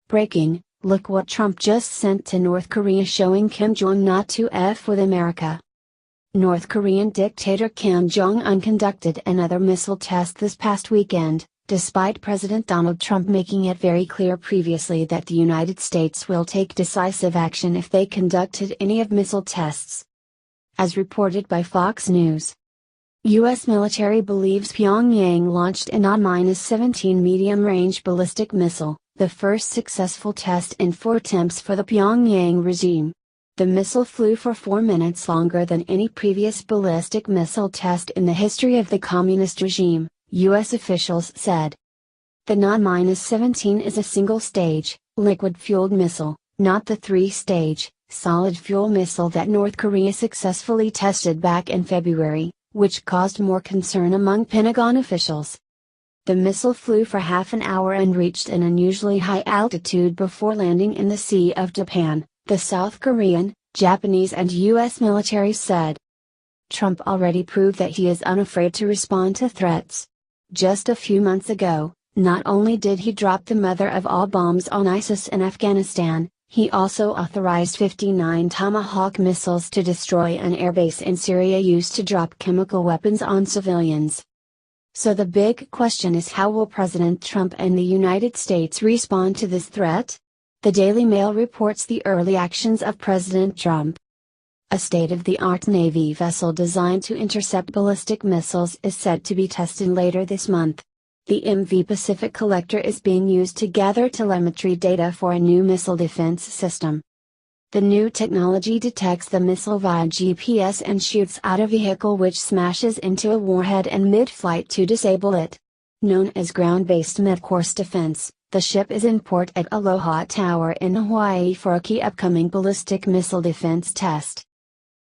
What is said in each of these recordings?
Breaking, look what Trump just sent to North Korea showing Kim Jong not to F with America. North Korean dictator Kim Jong-un conducted another missile test this past weekend, despite President Donald Trump making it very clear previously that the United States will take decisive action if they conducted any of missile tests. As reported by Fox News, U.S. military believes Pyongyang launched an AD-17 medium-range ballistic missile, the first successful test in 4 attempts for the Pyongyang regime. The missile flew for 4 minutes longer than any previous ballistic missile test in the history of the communist regime, U.S. officials said. The AD-17 is a single-stage, liquid-fueled missile, not the 3-stage, solid-fuel missile that North Korea successfully tested back in February, which caused more concern among Pentagon officials. The missile flew for half an hour and reached an unusually high altitude before landing in the Sea of Japan, the South Korean, Japanese and U.S. military said. Trump already proved that he is unafraid to respond to threats. Just a few months ago, not only did he drop the mother of all bombs on ISIS in Afghanistan, he also authorized 59 Tomahawk missiles to destroy an airbase in Syria used to drop chemical weapons on civilians. So the big question is, how will President Trump and the United States respond to this threat? The Daily Mail reports the early actions of President Trump. A state-of-the-art Navy vessel designed to intercept ballistic missiles is set to be tested later this month. The MV Pacific Collector is being used to gather telemetry data for a new missile defense system. The new technology detects the missile via GPS and shoots out a vehicle which smashes into a warhead in mid-flight to disable it. Known as ground-based mid-course defense, the ship is in port at Aloha Tower in Hawaii for a key upcoming ballistic missile defense test.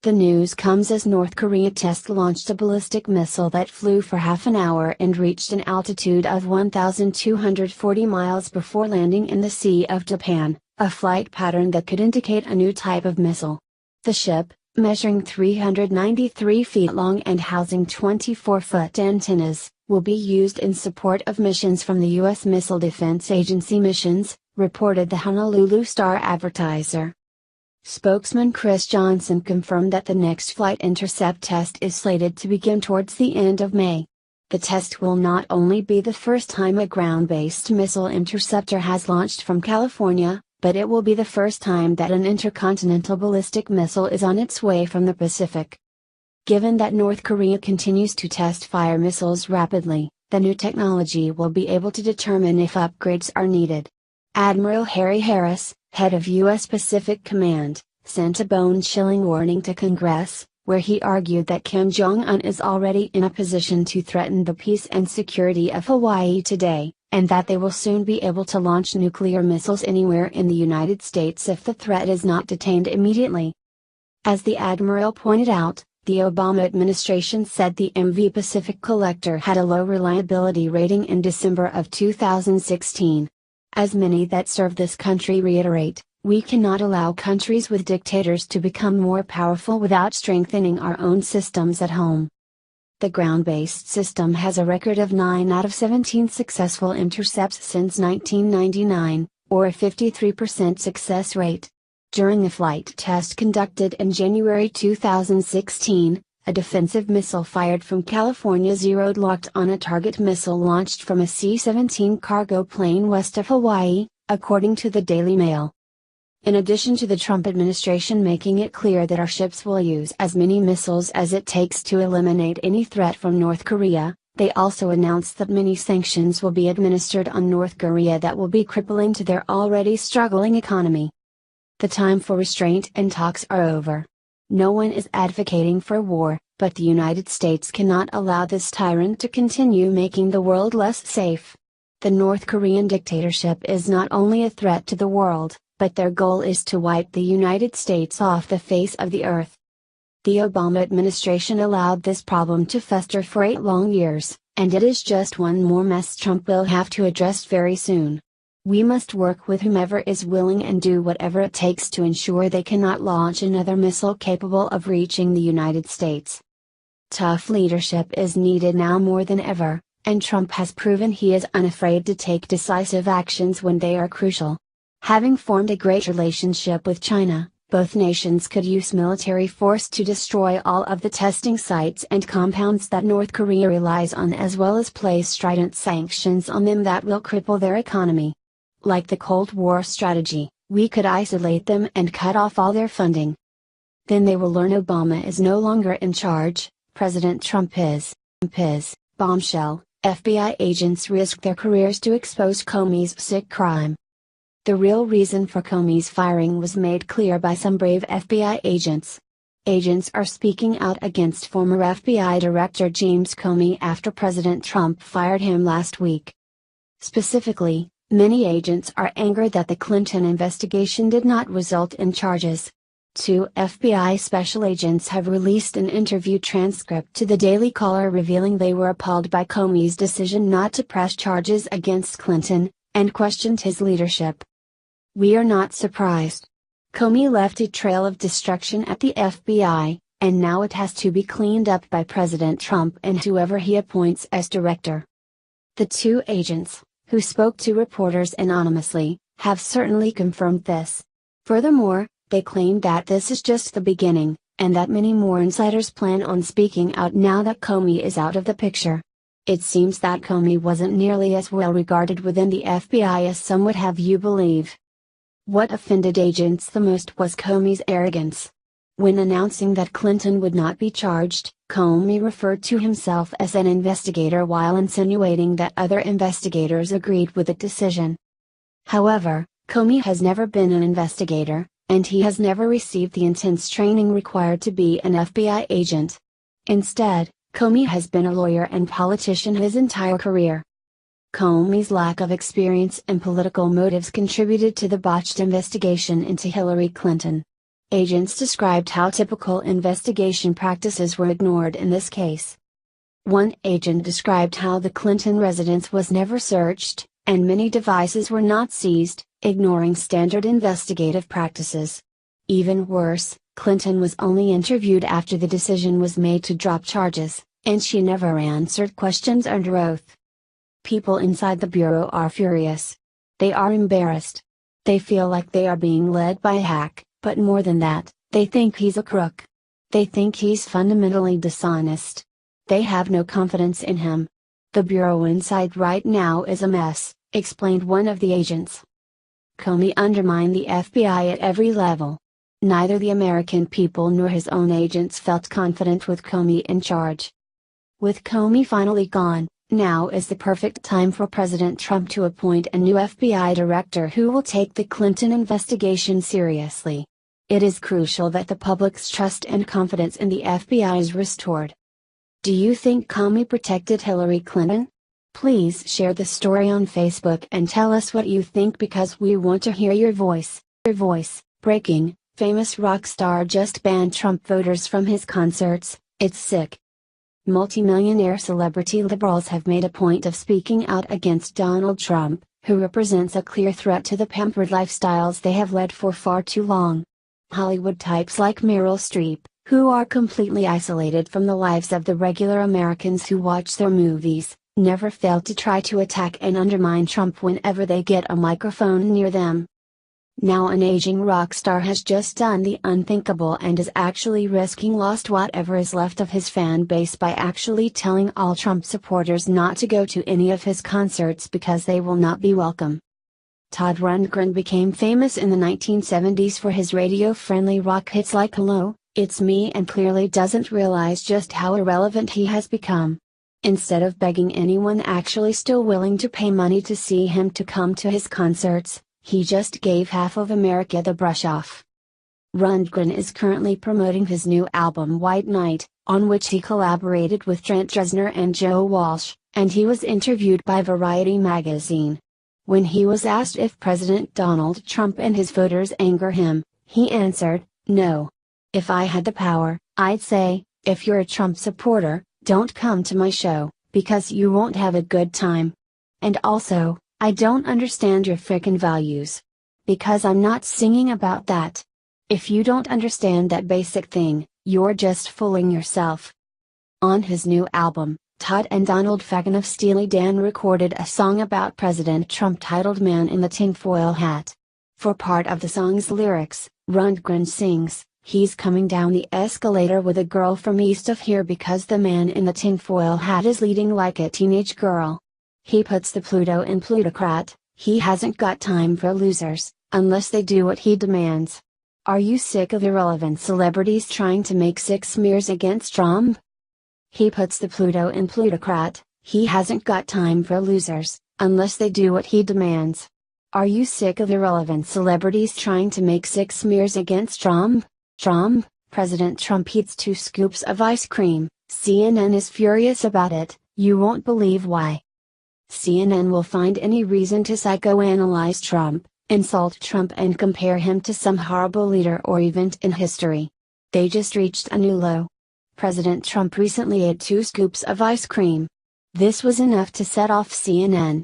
The news comes as North Korea test-launched a ballistic missile that flew for half an hour and reached an altitude of 1,240 miles before landing in the Sea of Japan, a flight pattern that could indicate a new type of missile. The ship, measuring 393 feet long and housing 24-foot antennas, will be used in support of missions from the U.S. Missile Defense Agency missions, reported the Honolulu Star-Advertiser. Spokesman Chris Johnson confirmed that the next flight intercept test is slated to begin towards the end of May. The test will not only be the first time a ground-based missile interceptor has launched from California, but it will be the first time that an intercontinental ballistic missile is on its way from the Pacific. Given that North Korea continues to test fire missiles rapidly, the new technology will be able to determine if upgrades are needed. Admiral Harry Harris, head of U.S. Pacific Command, sent a bone-chilling warning to Congress, where he argued that Kim Jong-un is already in a position to threaten the peace and security of Hawaii today, and that they will soon be able to launch nuclear missiles anywhere in the United States if the threat is not detained immediately. As the Admiral pointed out, the Obama administration said the MV Pacific Collector had a low reliability rating in December of 2016. As many that serve this country reiterate, we cannot allow countries with dictators to become more powerful without strengthening our own systems at home. The ground-based system has a record of 9 out of 17 successful intercepts since 1999, or a 53% success rate. During a flight test conducted in January 2016, a defensive missile fired from California zeroed locked on a target missile launched from a C-17 cargo plane west of Hawaii, according to the Daily Mail. In addition to the Trump administration making it clear that our ships will use as many missiles as it takes to eliminate any threat from North Korea, they also announced that many sanctions will be administered on North Korea that will be crippling to their already struggling economy. The time for restraint and talks are over. No one is advocating for war, but the United States cannot allow this tyrant to continue making the world less safe. The North Korean dictatorship is not only a threat to the world, but their goal is to wipe the United States off the face of the earth. The Obama administration allowed this problem to fester for 8 long years, and it is just one more mess Trump will have to address very soon. We must work with whomever is willing and do whatever it takes to ensure they cannot launch another missile capable of reaching the United States. Tough leadership is needed now more than ever, and Trump has proven he is unafraid to take decisive actions when they are crucial. Having formed a great relationship with China, both nations could use military force to destroy all of the testing sites and compounds that North Korea relies on, as well as place strident sanctions on them that will cripple their economy. Like the Cold War strategy, we could isolate them and cut off all their funding. Then they will learn Obama is no longer in charge, President Trump is. Bombshell, FBI agents risk their careers to expose Comey's sick crime. The real reason for Comey's firing was made clear by some brave FBI agents. Agents are speaking out against former FBI Director James Comey after President Trump fired him last week. Specifically, many agents are angered that the Clinton investigation did not result in charges. Two FBI special agents have released an interview transcript to the Daily Caller revealing they were appalled by Comey's decision not to press charges against Clinton, and questioned his leadership. "We are not surprised. Comey left a trail of destruction at the FBI, and now it has to be cleaned up by President Trump and whoever he appoints as director." The two agents, who spoke to reporters anonymously, have certainly confirmed this. Furthermore, they claim that this is just the beginning, and that many more insiders plan on speaking out now that Comey is out of the picture. It seems that Comey wasn't nearly as well regarded within the FBI as some would have you believe. What offended agents the most was Comey's arrogance. When announcing that Clinton would not be charged, Comey referred to himself as an investigator while insinuating that other investigators agreed with the decision. However, Comey has never been an investigator, and he has never received the intense training required to be an FBI agent. Instead, Comey has been a lawyer and politician his entire career. Comey's lack of experience and political motives contributed to the botched investigation into Hillary Clinton. Agents described how typical investigation practices were ignored in this case. One agent described how the Clinton residence was never searched, and many devices were not seized, ignoring standard investigative practices. Even worse, Clinton was only interviewed after the decision was made to drop charges, and she never answered questions under oath. People inside the bureau are furious. They are embarrassed. They feel like they are being led by a hack, but more than that, they think he's a crook. They think he's fundamentally dishonest. They have no confidence in him. "The bureau inside right now is a mess," explained one of the agents. Comey undermined the FBI at every level. Neither the American people nor his own agents felt confident with Comey in charge. With Comey finally gone, now is the perfect time for President Trump to appoint a new FBI director who will take the Clinton investigation seriously. It is crucial that the public's trust and confidence in the FBI is restored. Do you think Comey protected Hillary Clinton? Please share the story on Facebook and tell us what you think because we want to hear your voice. Breaking: famous rock star just banned Trump voters from his concerts, it's sick. Multimillionaire celebrity liberals have made a point of speaking out against Donald Trump, who represents a clear threat to the pampered lifestyles they have led for far too long. Hollywood types like Meryl Streep, who are completely isolated from the lives of the regular Americans who watch their movies, never fail to try to attack and undermine Trump whenever they get a microphone near them. Now an aging rock star has just done the unthinkable and is actually risking lost whatever is left of his fan base by actually telling all Trump supporters not to go to any of his concerts because they will not be welcome. Todd Rundgren became famous in the 1970s for his radio-friendly rock hits like "Hello, It's Me" and clearly doesn't realize just how irrelevant he has become. Instead of begging anyone actually still willing to pay money to see him to come to his concerts, he just gave half of America the brush off. Rundgren is currently promoting his new album White Knight, on which he collaborated with Trent Reznor and Joe Walsh, and he was interviewed by Variety magazine. When he was asked if President Donald Trump and his voters anger him, he answered, "No. If I had the power, I'd say, if you're a Trump supporter, don't come to my show, because you won't have a good time. And also, I don't understand your frickin' values. Because I'm not singing about that. If you don't understand that basic thing, you're just fooling yourself." On his new album, Todd and Donald Fagen of Steely Dan recorded a song about President Trump titled "Man in the Tinfoil Hat." For part of the song's lyrics, Rundgren sings, "He's coming down the escalator with a girl from east of here because the man in the tinfoil hat is leading like a teenage girl." He puts the Pluto in plutocrat, "He hasn't got time for losers, unless they do what he demands." Are you sick of irrelevant celebrities trying to make sick smears against Trump? He puts the Pluto in plutocrat, "He hasn't got time for losers, unless they do what he demands." Are you sick of irrelevant celebrities trying to make sick smears against Trump? President Trump eats 2 scoops of ice cream. CNN is furious about it. You won't believe why. CNN will find any reason to psychoanalyze Trump, insult Trump and compare him to some horrible leader or event in history. They just reached a new low. President Trump recently ate 2 scoops of ice cream. This was enough to set off CNN.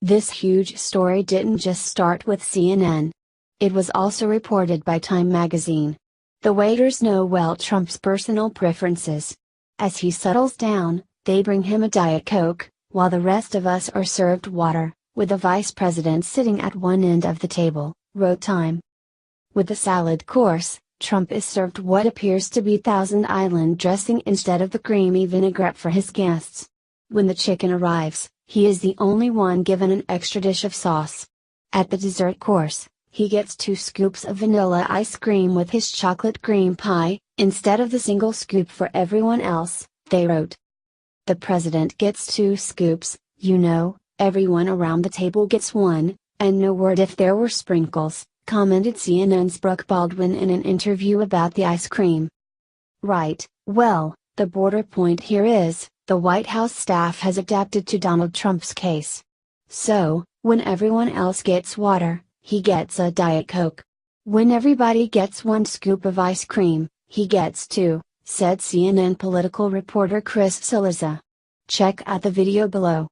This huge story didn't just start with CNN. It was also reported by Time magazine. The waiters know well Trump's personal preferences. As he settles down, they bring him a Diet Coke, while the rest of us are served water, with the vice president sitting at one end of the table, wrote Time. With the salad course, Trump is served what appears to be Thousand Island dressing instead of the creamy vinaigrette for his guests. When the chicken arrives, he is the only one given an extra dish of sauce. At the dessert course, he gets 2 scoops of vanilla ice cream with his chocolate cream pie, instead of the single scoop for everyone else, they wrote. The president gets 2 scoops, everyone around the table gets 1, and no word if there were sprinkles, commented CNN's Brooke Baldwin in an interview about the ice cream. Right, well, the border point here is, the White House staff has adapted to Donald Trump's case. So, when everyone else gets water, he gets a Diet Coke. When everybody gets 1 scoop of ice cream, he gets 2, said CNN political reporter Chris Cillizza. Check out the video below.